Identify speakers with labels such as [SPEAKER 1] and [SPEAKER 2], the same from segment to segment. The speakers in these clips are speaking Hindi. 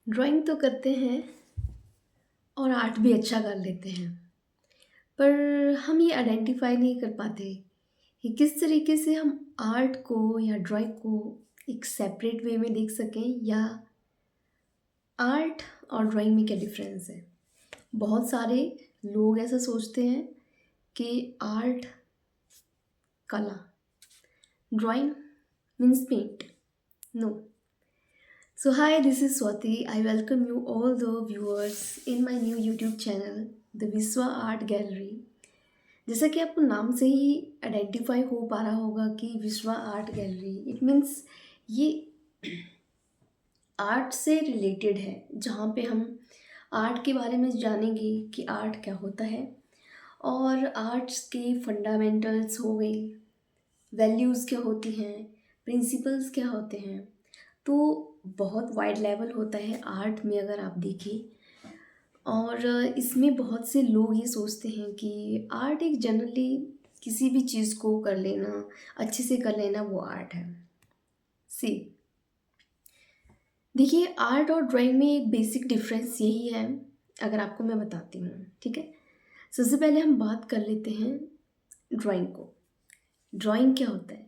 [SPEAKER 1] ड्राइंग तो करते हैं और आर्ट भी अच्छा कर लेते हैं, पर हम ये आइडेंटिफाई नहीं कर पाते कि किस तरीके से हम आर्ट को या ड्राइंग को एक सेपरेट वे में देख सकें, या आर्ट और ड्राइंग में क्या डिफरेंस है। बहुत सारे लोग ऐसा सोचते हैं कि आर्ट कला, drawing means paint. No. So hi, this is Swati. I welcome you all the viewers in my new YouTube channel, The Viswa Art Gallery. जैसा कि आपको नाम से ही आइडेंटिफाई हो पा रहा होगा कि विश्वा आर्ट गैलरी, इट मीन्स ये आर्ट से रिलेटेड है, जहाँ पे हम आर्ट के बारे में जानेंगे कि आर्ट क्या होता है और आर्ट्स के फंडामेंटल्स हो गए, वैल्यूज़ क्या होती हैं, प्रिंसिपल्स क्या होते हैं। तो बहुत वाइड लेवल होता है आर्ट में अगर आप देखें। और इसमें बहुत से लोग ये सोचते हैं कि आर्ट एक जनरली किसी भी चीज़ को कर लेना, अच्छे से कर लेना, वो आर्ट है। सी, देखिए, आर्ट और ड्राइंग में एक बेसिक डिफरेंस यही है, अगर आपको मैं बताती हूँ, ठीक है। सबसे पहले हम बात कर लेते हैं ड्राइंग को। ड्राइंग क्या होता है?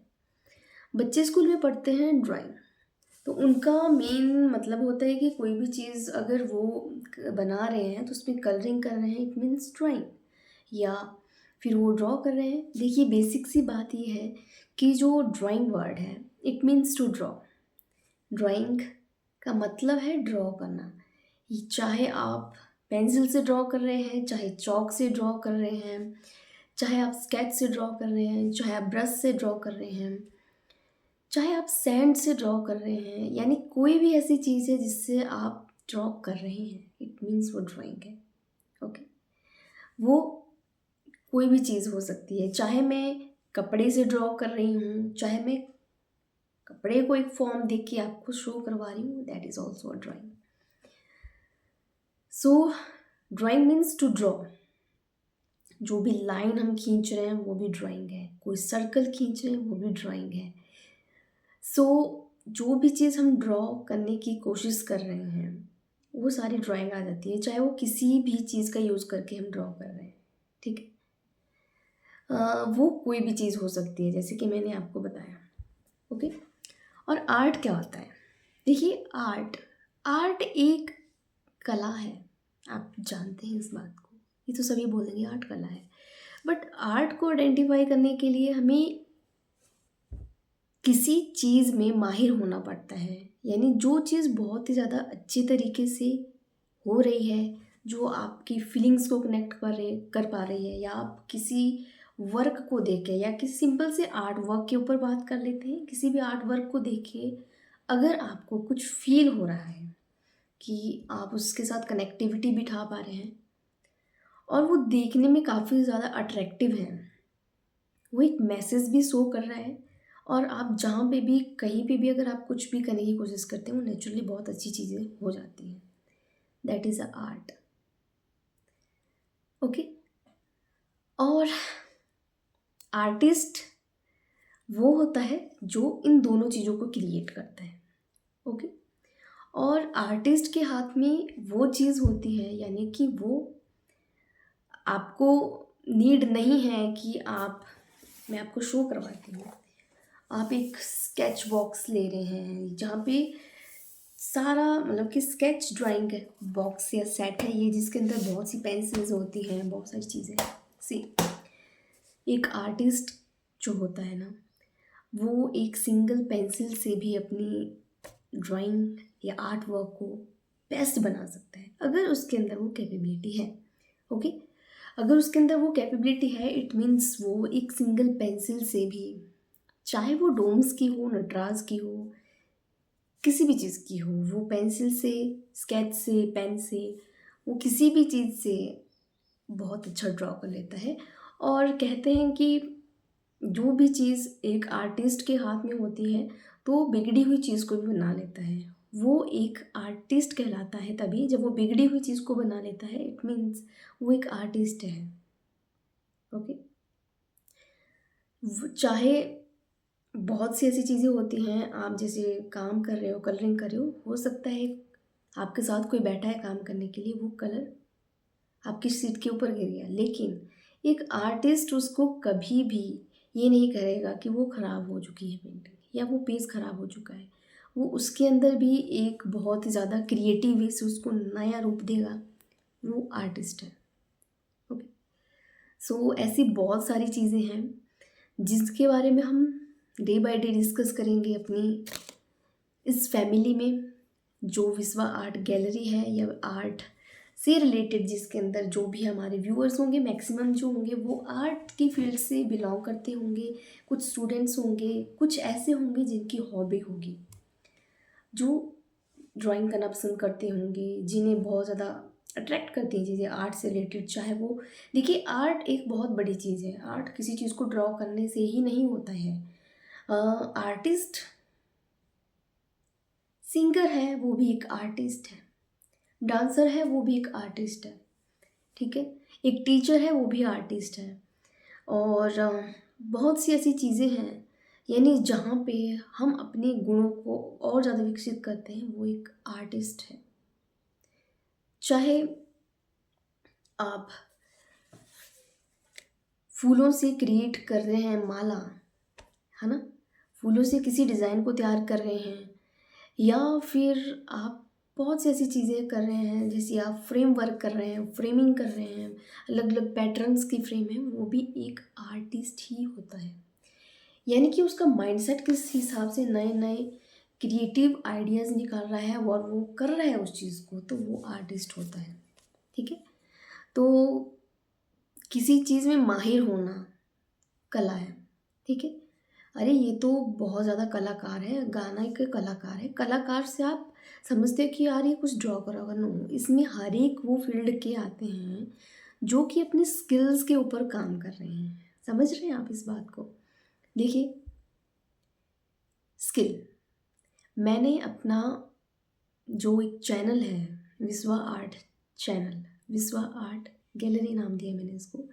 [SPEAKER 1] बच्चे स्कूल में पढ़ते हैं ड्राइंग, तो उनका मेन मतलब होता है कि कोई भी चीज़ अगर वो बना रहे हैं तो उसमें कलरिंग कर रहे हैं, इट मीन्स ड्राइंग, या फिर वो ड्रॉ कर रहे हैं। देखिए, बेसिक सी बात ये है कि जो ड्राइंग वर्ड है, it means to draw. Drawing का मतलब है ड्रॉ करना। ये चाहे आप पेंसिल से ड्रॉ कर रहे हैं, चाहे चॉक से ड्रॉ कर रहे हैं, चाहे आप स्केच से ड्रॉ कर रहे हैं, चाहे आप ब्रश से ड्रॉ कर रहे हैं, चाहे आप सैंड से ड्रॉ कर रहे हैं, यानी कोई भी ऐसी चीज़ है जिससे आप ड्रॉ कर रहे हैं, इट मीन्स वो ड्राइंग है। ओके। वो कोई भी चीज़ हो सकती है, चाहे मैं कपड़े से ड्रॉ कर रही हूँ, चाहे मैं कपड़े को एक फॉर्म देख के आपको शो करवा रही हूँ, that is also a drawing. So drawing means to draw. जो भी लाइन हम खींच रहे हैं वो भी ड्राइंग है, कोई सर्कल खींच रहे हैं वो भी ड्राइंग है। सो जो भी चीज़ हम ड्रॉ करने की कोशिश कर रहे हैं वो सारी ड्राइंग आ जाती है, चाहे वो किसी भी चीज़ का यूज़ करके हम ड्रॉ कर रहे हैं, ठीक है। वो कोई भी चीज़ हो सकती है, जैसे कि मैंने आपको बताया। ओके। और आर्ट क्या होता है? देखिए, आर्ट आर्ट एक कला है। आप जानते हैं इस बात को, ये तो सभी बोलेंगे आर्ट कला है। बट आर्ट को आइडेंटिफाई करने के लिए हमें किसी चीज़ में माहिर होना पड़ता है, यानी जो चीज़ बहुत ही ज़्यादा अच्छे तरीके से हो रही है, जो आपकी फीलिंग्स को कनेक्ट कर पा रही है, या आप किसी वर्क को देख के, या किसी सिंपल से आर्ट वर्क के ऊपर बात कर लेते हैं, किसी भी आर्ट वर्क को देख के अगर आपको कुछ फील हो रहा है कि आप उसके साथ कनेक्टिविटी बिठा पा रहे हैं और वो देखने में काफ़ी ज़्यादा अट्रैक्टिव है, वो एक मैसेज भी शो कर रहा है, और आप जहाँ पे भी कहीं पे भी अगर आप कुछ भी करने की कोशिश करते हैं वो नेचुरली बहुत अच्छी चीज़ें हो जाती हैं, that is a art. Okay. और आर्टिस्ट वो होता है जो इन दोनों चीज़ों को क्रिएट करता है। ओके। और आर्टिस्ट के हाथ में वो चीज़ होती है, यानी कि वो आपको नीड नहीं है कि आप, मैं आपको शो करवाती हूँ। आप एक स्केच बॉक्स ले रहे हैं जहाँ पे सारा मतलब कि स्केच ड्राइंग बॉक्स या सेट है ये, जिसके अंदर बहुत सी पेंसिल्स होती हैं, बहुत सारी चीज़ें। सी, एक आर्टिस्ट जो होता है ना, वो एक सिंगल पेंसिल से भी अपनी ड्राइंग या आर्ट वर्क को बेस्ट बना सकता है, अगर उसके अंदर वो कैपेबिलिटी है। ओके। अगर उसके अंदर वो कैपेबिलिटी है, इट मीन्स वो एक सिंगल पेंसिल से भी, चाहे वो डोम्स की हो, नटराज की हो, किसी भी चीज़ की हो, वो पेंसिल से, स्केच से, पेन से, वो किसी भी चीज़ से बहुत अच्छा ड्रॉ कर लेता है। और कहते हैं कि जो भी चीज़ एक आर्टिस्ट के हाथ में होती है तो वो बिगड़ी हुई चीज़ को भी बना लेता है। वो एक आर्टिस्ट कहलाता है तभी जब वो बिगड़ी हुई चीज़ को बना लेता है, इट मीन्स वो एक आर्टिस्ट है। ओके। चाहे बहुत सी ऐसी चीज़ें होती हैं, आप जैसे काम कर रहे हो, कलरिंग कर रहे हो सकता है आपके साथ कोई बैठा है काम करने के लिए, वो कलर आपकी सीट के ऊपर गिर गया, लेकिन एक आर्टिस्ट उसको कभी भी ये नहीं करेगा कि वो ख़राब हो चुकी है पेंटिंग या वो पेज ख़राब हो चुका है। वो उसके अंदर भी एक बहुत ही ज़्यादा क्रिएटिव वे से उसको नया रूप देगा। वो आर्टिस्ट है। ओके। सो ऐसी बहुत सारी चीज़ें हैं जिसके बारे में हम डे बाय डे डिस्कस करेंगे अपनी इस फैमिली में, जो विश्वा आर्ट गैलरी है या आर्ट से रिलेटेड, जिसके अंदर जो भी हमारे व्यूअर्स होंगे मैक्सिमम जो होंगे वो आर्ट की फील्ड से बिलोंग करते होंगे। कुछ स्टूडेंट्स होंगे, कुछ ऐसे होंगे जिनकी हॉबी होगी, जो ड्राइंग करना पसंद करते होंगे, जिन्हें बहुत ज़्यादा अट्रैक्ट करती हैं चीज़ें आर्ट से रिलेटेड। चाहे वो, देखिए आर्ट एक बहुत बड़ी चीज़ है। आर्ट किसी चीज़ को ड्रॉ करने से ही नहीं होता है। आर्टिस्ट सिंगर है, वो भी एक आर्टिस्ट है। डांसर है, वो भी एक आर्टिस्ट है। ठीक है। एक टीचर है, वो भी आर्टिस्ट है। और बहुत सी ऐसी चीज़ें हैं, यानी जहाँ पे हम अपने गुणों को और ज़्यादा विकसित करते हैं, वो एक आर्टिस्ट है। चाहे आप फूलों से क्रिएट कर रहे हैं माला, है ना, फूलों से किसी डिज़ाइन को तैयार कर रहे हैं, या फिर आप बहुत सी ऐसी चीज़ें कर रहे हैं, जैसे आप फ्रेम वर्क कर रहे हैं, फ्रेमिंग कर रहे हैं, अलग अलग पैटर्न्स की फ्रेम है, वो भी एक आर्टिस्ट ही होता है। यानी कि उसका माइंडसेट किस हिसाब से नए नए क्रिएटिव आइडियाज़ निकाल रहा है और वो कर रहा है उस चीज़ को, तो वो आर्टिस्ट होता है। ठीक है। तो किसी चीज़ में माहिर होना कला है। ठीक है। अरे ये तो बहुत ज़्यादा कलाकार है, गाना के कलाकार है, कलाकार से आप समझते हो कि यार ये कुछ ड्रॉ करा होगा। नो, इसमें हर एक वो फील्ड के आते हैं जो कि अपने स्किल्स के ऊपर काम कर रहे हैं। समझ रहे हैं आप इस बात को? देखिए, स्किल, मैंने अपना जो एक चैनल है, विश्वा आर्ट चैनल, विश्वा आर्ट गैलरी नाम दिया मैंने इसको।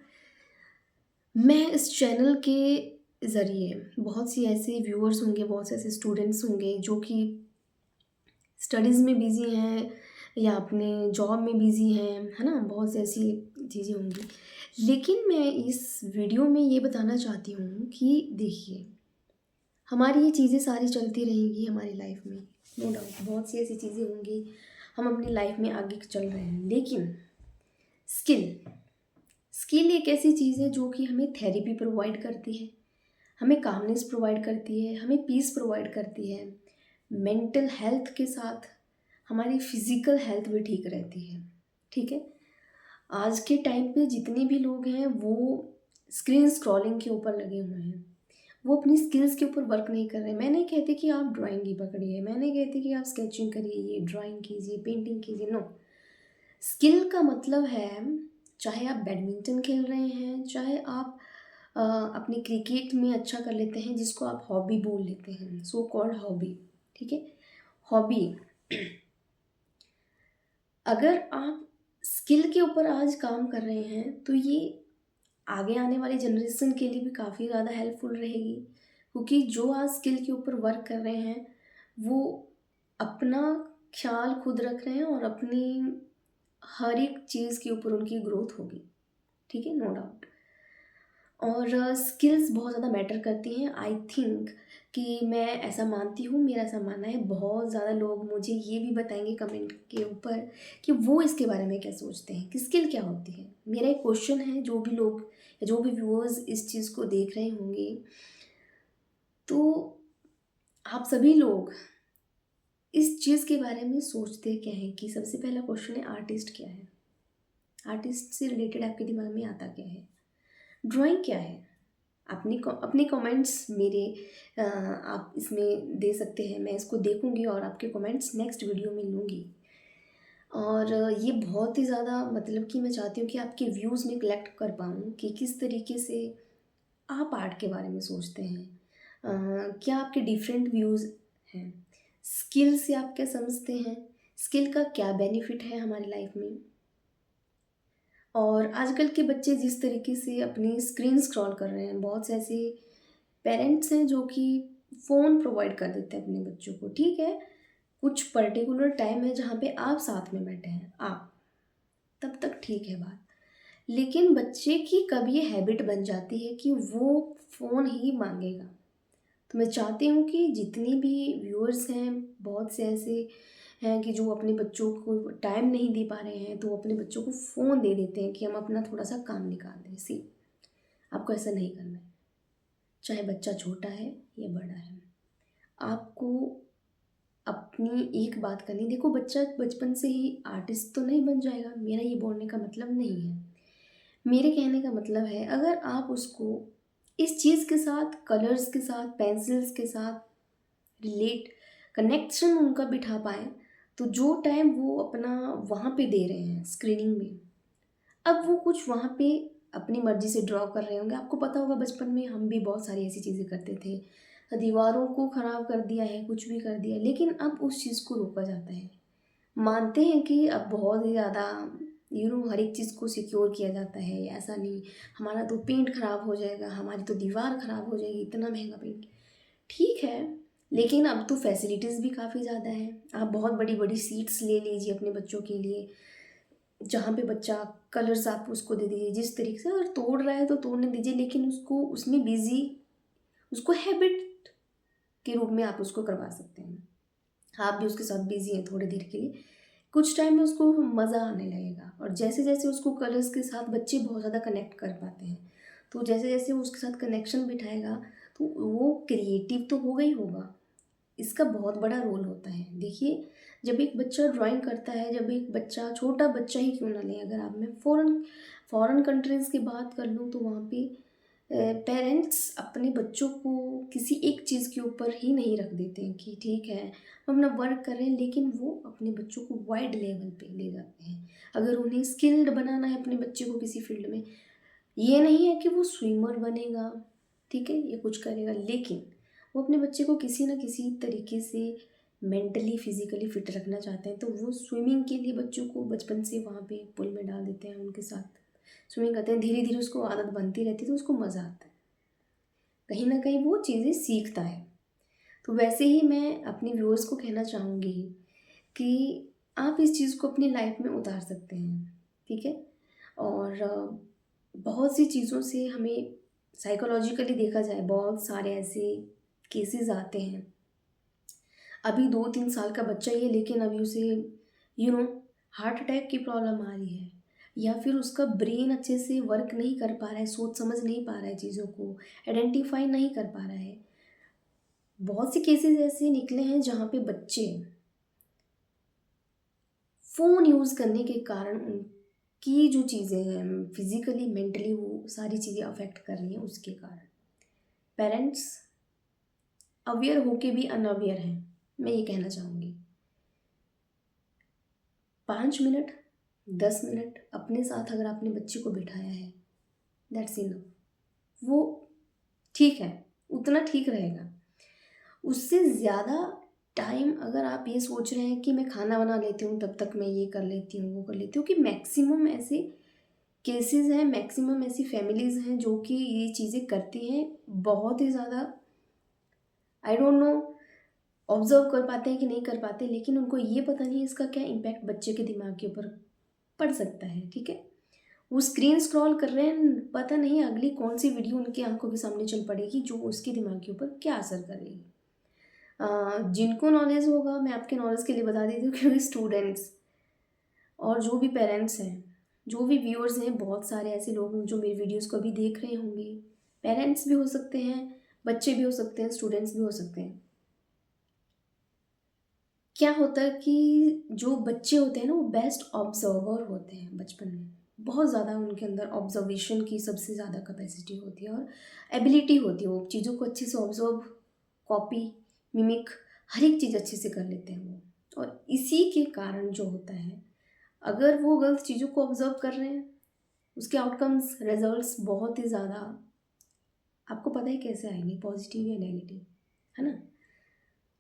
[SPEAKER 1] मैं इस चैनल के ज़रिए बहुत सी ऐसे व्यूअर्स होंगे, बहुत से ऐसे स्टूडेंट्स होंगे जो कि स्टडीज़ में बिज़ी हैं या अपने जॉब में बिज़ी हैं, है ना, बहुत सी ऐसी चीज़ें होंगी। लेकिन मैं इस वीडियो में ये बताना चाहती हूँ कि देखिए, हमारी ये चीज़ें सारी चलती रहेंगी हमारी लाइफ में, नो डाउट बहुत सी ऐसी चीज़ें होंगी, हम अपनी लाइफ में आगे चल रहे हैं। लेकिन स्किल, स्किल एक ऐसी चीज़ है जो कि हमें थेरेपी प्रोवाइड करती है, हमें कामनेस प्रोवाइड करती है, हमें पीस प्रोवाइड करती है। मेंटल हेल्थ के साथ हमारी फिज़िकल हेल्थ भी ठीक रहती है। ठीक है। आज के टाइम पे जितने भी लोग हैं वो स्क्रीन स्क्रॉलिंग के ऊपर लगे हुए हैं, वो अपनी स्किल्स के ऊपर वर्क नहीं कर रहे हैं। मैं नहीं कहती कि आप ड्राइंग ही पकड़िए, मैं नहीं कहती कि आप स्केचिंग करिए, ये ड्राइंग कीजिए, पेंटिंग कीजिए। नो, स्किल का मतलब है, चाहे आप बैडमिंटन खेल रहे हैं, चाहे आप अपने क्रिकेट में अच्छा कर लेते हैं, जिसको आप हॉबी बोल लेते हैं, सो कॉल्ड हॉबी। ठीक है। हॉबी, अगर आप स्किल के ऊपर आज काम कर रहे हैं तो ये आगे आने वाली जनरेशन के लिए भी काफ़ी ज़्यादा हेल्पफुल रहेगी, क्योंकि जो आज स्किल के ऊपर वर्क कर रहे हैं वो अपना ख्याल खुद रख रहे हैं और अपनी हर एक चीज़ के ऊपर उनकी ग्रोथ होगी। ठीक है, नो डाउट। और स्किल्स बहुत ज़्यादा मैटर करती हैं, आई थिंक कि मैं ऐसा मानती हूँ, मेरा ऐसा मानना है। बहुत ज़्यादा लोग मुझे ये भी बताएंगे कमेंट के ऊपर कि वो इसके बारे में क्या सोचते हैं कि स्किल क्या होती है। मेरा एक क्वेश्चन है, जो भी लोग या जो भी व्यूअर्स इस चीज़ को देख रहे होंगे, तो आप सभी लोग इस चीज़ के बारे में सोचते क्या हैं कि सबसे पहला क्वेश्चन है, आर्टिस्ट क्या है? आर्टिस्ट से रिलेटेड आपके दिमाग में आता क्या है? ड्राइंग क्या है? अपने कमेंट्स मेरे आप इसमें दे सकते हैं, मैं इसको देखूंगी और आपके कमेंट्स नेक्स्ट वीडियो में लूँगी। और ये बहुत ही ज़्यादा, मतलब कि मैं चाहती हूँ कि आपके व्यूज़ में कलेक्ट कर पाऊँ कि किस तरीके से आप आर्ट के बारे में सोचते हैं। क्या आपके डिफरेंट व्यूज़ हैं? स्किल से आप क्या समझते हैं? स्किल का क्या बेनिफिट है हमारी लाइफ में? और आजकल के बच्चे जिस तरीके से अपनी स्क्रीन स्क्रॉल कर रहे हैं, बहुत से ऐसे पेरेंट्स हैं जो कि फ़ोन प्रोवाइड कर देते हैं अपने बच्चों को। ठीक है, कुछ पर्टिकुलर टाइम है जहाँ पे आप साथ में बैठे हैं आप, तब तक ठीक है बात। लेकिन बच्चे की कब ये हैबिट बन जाती है कि वो फ़ोन ही मांगेगा। तो मैं चाहती हूँ कि जितनी भी व्यूअर्स हैं, बहुत से ऐसे हैं कि जो अपने बच्चों को टाइम नहीं दे पा रहे हैं, तो वो अपने बच्चों को फ़ोन दे देते हैं कि हम अपना थोड़ा सा काम निकाल दें। सी, आपको ऐसा नहीं करना है, चाहे बच्चा छोटा है या बड़ा है। आपको अपनी एक बात करनी, देखो बच्चा बचपन से ही आर्टिस्ट तो नहीं बन जाएगा, मेरा ये बोलने का मतलब नहीं है। मेरे कहने का मतलब है, अगर आप उसको इस चीज़ के साथ, कलर्स के साथ, पेंसिल्स के साथ रिलेट, कनेक्शन उनका बिठा पाएँ, तो जो टाइम वो अपना वहाँ पे दे रहे हैं स्क्रीनिंग में, अब वो कुछ वहाँ पे अपनी मर्ज़ी से ड्रॉ कर रहे होंगे। आपको पता होगा बचपन में हम भी बहुत सारी ऐसी चीज़ें करते थे। दीवारों को ख़राब कर दिया है, कुछ भी कर दिया है, लेकिन अब उस चीज़ को रोका जाता है। मानते हैं कि अब बहुत ही ज़्यादा हर एक चीज़ को सिक्योर किया जाता है, ऐसा नहीं हमारा तो पेंट ख़राब हो जाएगा, हमारी तो दीवार ख़राब हो जाएगी, इतना महँगा पेंट। ठीक है, लेकिन अब तो फैसिलिटीज़ भी काफ़ी ज़्यादा हैं। आप बहुत बड़ी-बड़ी सीट्स ले लीजिए अपने बच्चों के लिए, जहाँ पे बच्चा कलर्स आप उसको दे दीजिए जिस तरीके से, अगर तोड़ रहा है तो तोड़ने दीजिए, लेकिन उसको उसमें बिज़ी, उसको हैबिट के रूप में आप उसको करवा सकते हैं। आप भी उसके साथ बिज़ी हैं थोड़ी देर के लिए, कुछ टाइम में उसको मज़ा आने लगेगा। और जैसे-जैसे उसको कलर्स के साथ बच्चे बहुत ज़्यादा कनेक्ट कर पाते हैं, तो जैसे-जैसे वो उसके साथ कनेक्शन बिठाएगा, तो वो क्रिएटिव तो होगा ही होगा। इसका बहुत बड़ा रोल होता है। देखिए, जब एक बच्चा ड्राइंग करता है, जब एक बच्चा, छोटा बच्चा ही क्यों ना लें, अगर आप, मैं फ़ॉरेन फ़ॉरेन कंट्रीज़ की बात कर लूँ, तो वहाँ पे पेरेंट्स अपने बच्चों को किसी एक चीज़ के ऊपर ही नहीं रख देते हैं कि ठीक है, हम अपना वर्क कर रहे हैं, लेकिन वो अपने बच्चों को वाइड लेवल पे ले जाते हैं। अगर उन्हें स्किल्ड बनाना है अपने बच्चे को किसी फ़ील्ड में, ये नहीं है कि वो स्विमर बनेगा, ठीक है, या कुछ करेगा, लेकिन वो अपने बच्चे को किसी न किसी तरीके से मेंटली, फिज़िकली फ़िट रखना चाहते हैं, तो वो स्विमिंग के लिए बच्चों को बचपन से वहाँ पे पूल में डाल देते हैं, उनके साथ स्विमिंग करते हैं, धीरे-धीरे उसको आदत बनती रहती है, तो उसको मज़ा आता है। कहीं न कहीं वो चीज़ें सीखता है। तो वैसे ही मैं अपने व्यूअर्स को कहना चाहूँगी कि आप इस चीज़ को अपनी लाइफ़ में उतार सकते हैं, ठीक है? और बहुत सी चीज़ों से हमें साइकोलॉजिकली देखा जाए, बहुत सारे ऐसे केसेस आते हैं। अभी 2-3 साल का बच्चा ही है, लेकिन अभी उसे यू नो हार्ट अटैक की प्रॉब्लम आ रही है, या फिर उसका ब्रेन अच्छे से वर्क नहीं कर पा रहा है, सोच समझ नहीं पा रहा है चीज़ों को, आइडेंटिफ़ाई नहीं कर पा रहा है। बहुत से केसेस ऐसे निकले हैं जहाँ पे बच्चे फ़ोन यूज़ करने के कारण उनकी जो चीज़ें हैं, फिज़िकली, मेंटली, वो सारी चीज़ें अफ़ेक्ट कर रही हैं उसके कारण। पेरेंट्स अवेयर होके भी अनअवेयर हैं, मैं ये कहना चाहूँगी। 5 मिनट, 10 मिनट अपने साथ अगर आपने बच्चे को बिठाया है, दैट्स इनफ। वो ठीक है, उतना ठीक रहेगा। उससे ज़्यादा टाइम अगर आप ये सोच रहे हैं कि मैं खाना बना लेती हूँ, तब तक मैं ये कर लेती हूँ, वो कर लेती हूँ, कि मैक्सिमम ऐसे केसेस हैं, मैक्सिमम ऐसी फैमिलीज़ हैं जो कि ये चीज़ें करती हैं, बहुत ही ज़्यादा, आई डोंट नो ऑब्ज़र्व कर पाते हैं कि नहीं कर पाते, लेकिन उनको ये पता नहीं है इसका क्या इम्पैक्ट बच्चे के दिमाग के ऊपर पड़ सकता है, ठीक है? वो स्क्रीन स्क्रॉल कर रहे हैं, पता नहीं अगली कौन-सी वीडियो उनकी आँखों के सामने चल पड़ेगी जो उसके दिमाग के ऊपर क्या असर करेगी। जिनको नॉलेज होगा, मैं आपके नॉलेज के लिए बता देती हूँ, क्योंकि स्टूडेंट्स और जो भी पेरेंट्स हैं, जो भी व्यूअर्स हैं, बहुत सारे ऐसे लोग हैं जो मेरी वीडियोज़ को अभी देख रहे होंगे। पेरेंट्स भी हो सकते हैं, बच्चे भी हो सकते हैं, स्टूडेंट्स भी हो सकते हैं। क्या होता है कि जो बच्चे होते हैं ना, वो बेस्ट ऑब्जर्वर होते हैं बचपन में। बहुत ज़्यादा उनके अंदर ऑब्जर्वेशन की सबसे ज़्यादा कैपेसिटी होती है और एबिलिटी होती है, वो चीज़ों को अच्छे से ऑब्जर्व, कॉपी, मिमिक, हर एक चीज़ अच्छे से कर लेते हैं वो। और इसी के कारण जो होता है, अगर वो गलत चीज़ों को ऑब्जर्व कर रहे हैं, उसके आउटकम्स, रिजल्ट्स बहुत ही ज़्यादा, आपको पता है कैसे आएंगे, पॉजिटिव या नेगेटिव, है ना?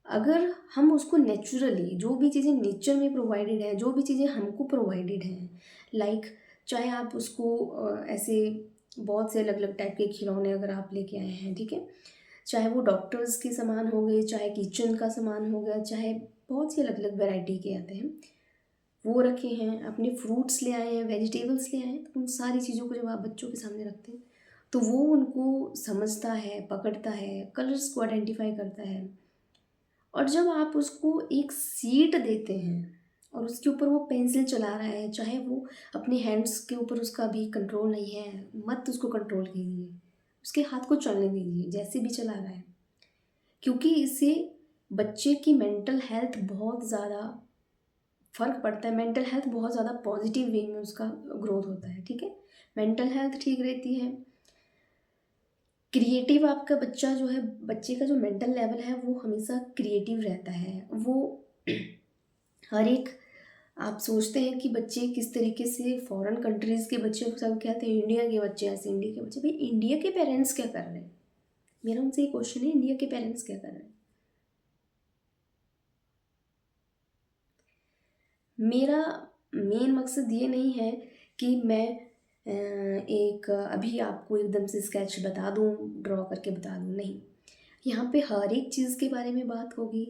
[SPEAKER 1] अगर हम उसको नेचुरली, जो भी चीज़ें नेचर में प्रोवाइडेड है, जो भी चीज़ें हमको प्रोवाइडेड हैं, लाइक चाहे आप उसको ऐसे बहुत से अलग अलग टाइप के खिलौने अगर आप लेके आए हैं, ठीक है, चाहे वो डॉक्टर्स के सामान हो गए, चाहे किचन का सामान हो गया, चाहे बहुत सी अलग अलग वैरायटी के आते हैं, वो रखे हैं। अपने फ्रूट्स ले आए हैं, वेजिटेबल्स ले आए हैं, तो उन सारी चीज़ों को जब आप बच्चों के सामने रखते हैं तो वो उनको समझता है, पकड़ता है, कलर्स को आइडेंटिफाई करता है। और जब आप उसको एक सीट देते हैं और उसके ऊपर वो पेंसिल चला रहा है, चाहे वो अपने हैंड्स के ऊपर उसका भी कंट्रोल नहीं है, मत उसको कंट्रोल कीजिए, उसके हाथ को चलने दीजिए जैसे भी चला रहा है, क्योंकि इससे बच्चे की मेंटल हेल्थ बहुत ज़्यादा फ़र्क पड़ता है। मेंटल हेल्थ बहुत ज़्यादा पॉजिटिव वे में उसका ग्रोथ होता है, ठीक है। मेंटल हेल्थ ठीक रहती है। क्रिएटिव आपका बच्चा जो है, बच्चे का जो मेंटल लेवल है वो हमेशा क्रिएटिव रहता है। वो हर एक, आप सोचते हैं कि बच्चे किस तरीके से फॉरेन कंट्रीज़ के बच्चे सब कहते हैं इंडिया के बच्चे ऐसे, इंडिया के बच्चे, भाई इंडिया के पेरेंट्स क्या कर रहे हैं? मेरा उनसे ये क्वेश्चन है, इंडिया के पेरेंट्स क्या कर रहे हैं? मेरा मेन मकसद ये नहीं है कि मैं एक अभी आपको एकदम से स्केच बता दूँ, ड्रॉ करके बता दूँ, नहीं। यहाँ पे हर एक चीज़ के बारे में बात होगी,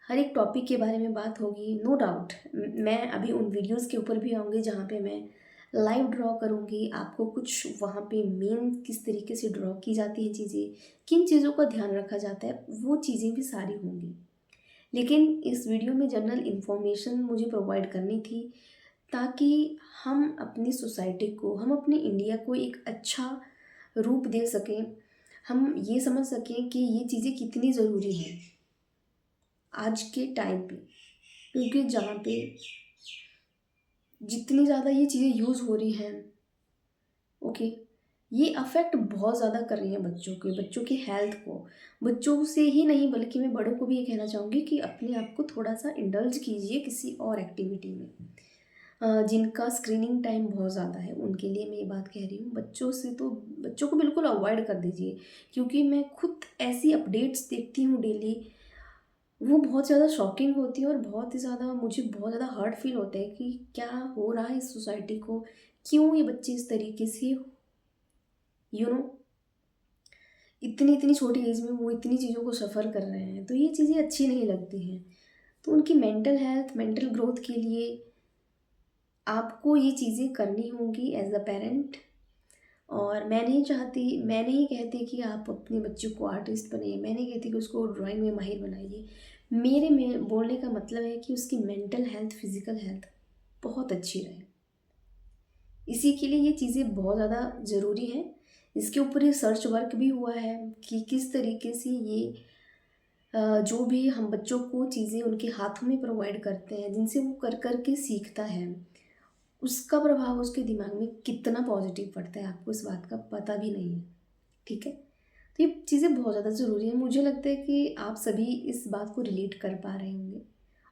[SPEAKER 1] हर एक टॉपिक के बारे में बात होगी, नो डाउट। मैं अभी उन वीडियोस के ऊपर भी आऊँगी जहाँ पे मैं लाइव ड्रॉ करूँगी, आपको कुछ वहाँ पे मेन किस तरीके से ड्रॉ की जाती हैं चीज़ें, किन चीज़ों का ध्यान रखा जाता है, वो चीज़ें भी सारी होंगी। लेकिन इस वीडियो में जनरल इन्फॉर्मेशन मुझे प्रोवाइड करनी थी, ताकि हम अपनी सोसाइटी को, हम अपने इंडिया को एक अच्छा रूप दे सकें, हम ये समझ सकें कि ये चीज़ें कितनी ज़रूरी हैं आज के टाइम पे। क्योंकि जहाँ पे जितनी ज़्यादा ये चीज़ें यूज़ हो रही हैं, ओके, ये अफेक्ट बहुत ज़्यादा कर रही हैं बच्चों के, बच्चों की हेल्थ को। बच्चों से ही नहीं बल्कि मैं बड़ों को भी ये कहना चाहूँगी कि अपने आप को थोड़ा सा इंडल्ज कीजिए किसी और एक्टिविटी में। जिनका स्क्रीनिंग टाइम बहुत ज़्यादा है उनके लिए मैं ये बात कह रही हूँ। बच्चों से तो बच्चों को बिल्कुल अवॉइड कर दीजिए, क्योंकि मैं खुद ऐसी अपडेट्स देखती हूँ डेली, वो बहुत ज़्यादा शॉकिंग होती है और बहुत ही ज़्यादा मुझे बहुत ज़्यादा हर्ट फील होता है कि क्या हो रहा है इस सोसाइटी को, क्यों ये बच्चे इस तरीके से, यू नो, इतनी इतनी छोटी एज में वो इतनी चीज़ों को सफ़र कर रहे हैं, तो ये चीज़ें अच्छी नहीं लगती हैं। तो उनकी मेंटल हेल्थ, मेंटल ग्रोथ के लिए आपको ये चीज़ें करनी होंगी एज अ पेरेंट। और मैं नहीं चाहती, मैं नहीं कहती कि आप अपने बच्चे को आर्टिस्ट बनाइए, मैं नहीं कहती कि उसको ड्राइंग में माहिर बनाइए। मेरे में बोलने का मतलब है कि उसकी मेंटल हेल्थ, फिज़िकल हेल्थ बहुत अच्छी रहे। इसी के लिए ये चीज़ें बहुत ज़्यादा ज़रूरी हैं। इसके ऊपर रिसर्च वर्क भी हुआ है कि किस तरीके से ये जो भी हम बच्चों को चीज़ें उनके हाथों में प्रोवाइड करते हैं, जिनसे वो कर कर के सीखता है, उसका प्रभाव उसके दिमाग में कितना पॉजिटिव पड़ता है, आपको इस बात का पता भी नहीं है, ठीक है। तो ये चीज़ें बहुत ज़्यादा ज़रूरी है। मुझे लगता है कि आप सभी इस बात को रिलेट कर पा रहे होंगे।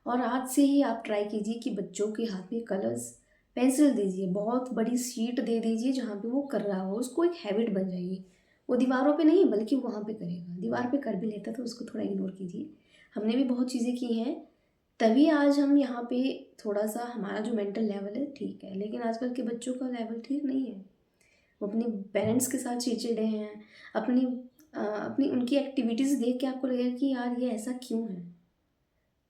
[SPEAKER 1] और आज से ही आप ट्राई कीजिए कि बच्चों के हाथ में कलर्स, पेंसिल दीजिए, बहुत बड़ी शीट दे दीजिए जहाँ पे वो कर रहा हो, उसको एक हैबिट बन जाएगी। वो दीवारों पे नहीं बल्कि वहाँ पे करेगा। दीवार पे कर भी लेता तो उसको थोड़ा इग्नोर कीजिए। हमने भी बहुत चीज़ें की हैं, तभी आज हम यहाँ पे थोड़ा सा हमारा जो मेंटल लेवल है ठीक है। लेकिन आजकल के बच्चों का लेवल ठीक नहीं है। वो अपने पेरेंट्स के साथ चिड़चिड़े हैं, अपनी अपनी उनकी एक्टिविटीज़ देख के आपको लगेगा कि यार ये ऐसा क्यों है।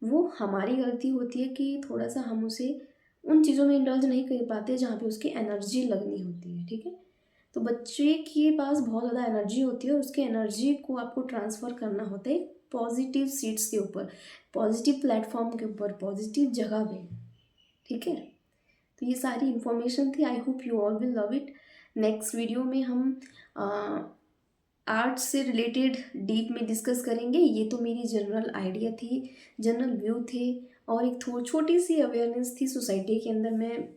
[SPEAKER 1] वो हमारी गलती होती है कि थोड़ा सा हम उसे उन चीज़ों में इंडल्ज नहीं कर पाते जहाँ पे उसकी एनर्जी लगनी होती है, ठीक है। तो बच्चे के पास बहुत ज़्यादा एनर्जी होती है और उसके एनर्जी को आपको ट्रांसफ़र करना होता है पॉजिटिव सीट्स के ऊपर, पॉजिटिव प्लेटफॉर्म के ऊपर, पॉजिटिव जगह पे, ठीक है। तो ये सारी इन्फॉर्मेशन थी, आई hope you all will love it. Next video में हम आर्ट से रिलेटेड डीप में डिस्कस करेंगे। ये तो मेरी जनरल आइडिया थी, जनरल व्यू थे, और एक छोटी सी अवेयरनेस थी सोसाइटी के अंदर। मैं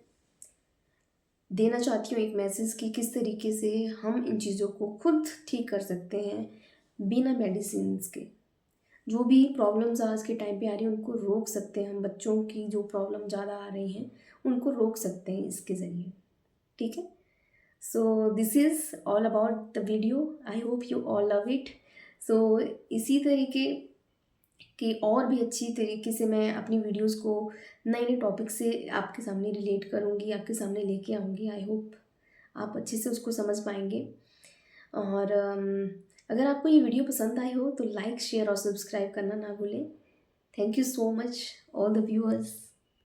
[SPEAKER 1] देना चाहती हूँ एक मैसेज कि किस तरीके से हम इन चीज़ों को खुद ठीक कर सकते हैं बिना मेडिसिन के। जो भी प्रॉब्लम्स आज के टाइम पे आ रही हैं उनको रोक सकते हैं हम, बच्चों की जो प्रॉब्लम ज़्यादा आ रही हैं उनको रोक सकते हैं इसके ज़रिए, ठीक है। So this is all about the video, I hope you all love it. So इसी तरीके कि और भी अच्छी तरीके से मैं अपनी वीडियोस को नए नए टॉपिक से आपके सामने रिलेट करूँगी, आपके सामने लेके आऊँगी। आई होप आप अच्छे से उसको समझ पाएंगे। और अगर आपको ये वीडियो पसंद आई हो तो लाइक, शेयर और सब्सक्राइब करना ना भूलें। Thank you so much all the viewers.